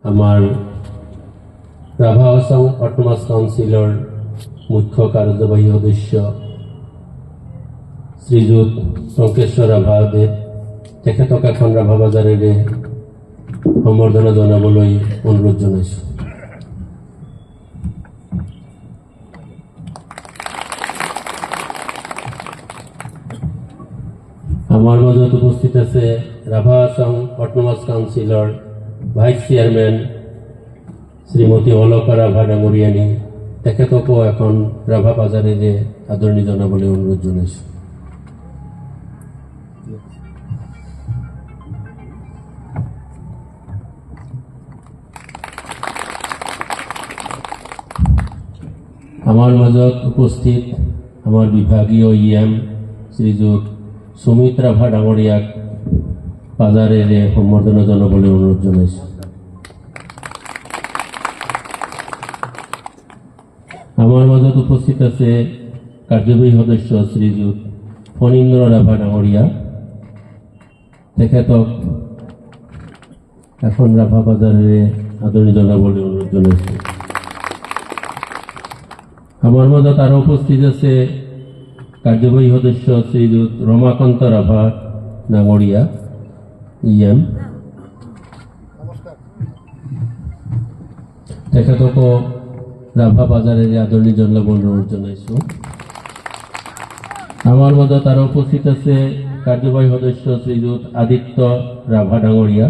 আমাৰ ৰাভা আসাম অটোনমাস কাউন্সিলৰ মুখ্য কাৰ্যবাহী সদস্য শ্ৰীযুত টংকেশ্বৰ ৰাভাদেৱ তেখেতক এখন ৰাভা বাজাৰেৰে সম্বৰ্ধনা জনাবলৈ অনুৰোধ জনাইছোঁ। আমাৰ মাজত উপস্থিত আছে ৰাভা আসাম অটোনমাস কাউন্সিলৰ ভাইস চেয়াৰমেন শ্ৰীমতী অলকা ৰাভা ডাঙৰীয়ানী তেখেতকো এখন ৰাভা বাজাৰেৰে আদৰণি জনাবলৈ অনুৰোধ জনাইছোঁ। আমাৰ মাজত উপস্থিত আমাৰ বিভাগীয় ইএম শ্ৰীযুত সুমিত ৰাভা ডাঙৰীয়াক বাজাৰেৰে সম্বৰ্ধনা জনাবলৈ অনুৰোধ জনাইছোঁ। আমাৰ মাজত উপস্থিত আছে কাৰ্যবাহী সদস্য শ্ৰীযুত ফণীন্দ্ৰ ৰাভা ডাঙৰীয়া তেখেতক এখন ৰাভা বাজাৰেৰে আদৰণি জনাবলৈ অনুৰোধ জনাইছোঁ। আমাৰ মাজত আৰু উপস্থিত আছে কাৰ্যবাহী সদস্য শ্ৰীযুত ৰমাকান্ত ৰাভা ডাঙৰীয়া ইএম তেখেতকো ৰাভা বাজাৰেৰে আদৰণি জনাবলৈ অনুৰোধ জনাইছোঁ। আমাৰ মাজত আৰু উপস্থিত আছে কাৰ্যবাহী সদস্য শ্ৰীযুত আদিত্য ৰাভা ডাঙৰীয়া